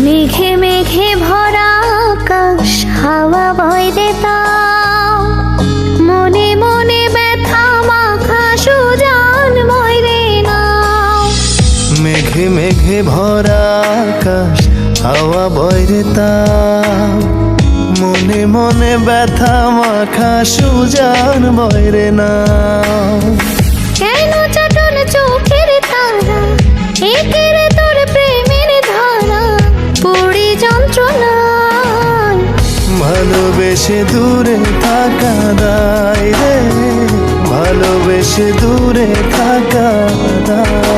মেঘে মেঘে ভরা আকাশ, হাওয়া বয় রে তাও, মনে মনে ব্যথা মাখা সুজান বয় রে নাও। মেঘে মেঘে ভরা আকাশ, হাওয়া বয় রে তাও, মনে মনে ব্যথা মাখা সুজান বয় রে নাও। কেন চাটুন চোখের তারা, একে রে তোর প্রেমের ধারা, পুরি যন্ত্রণায়। ভালোবেসে দূরে থাকা দায় রে, ভালোবেসে দূরে থাকা দায়।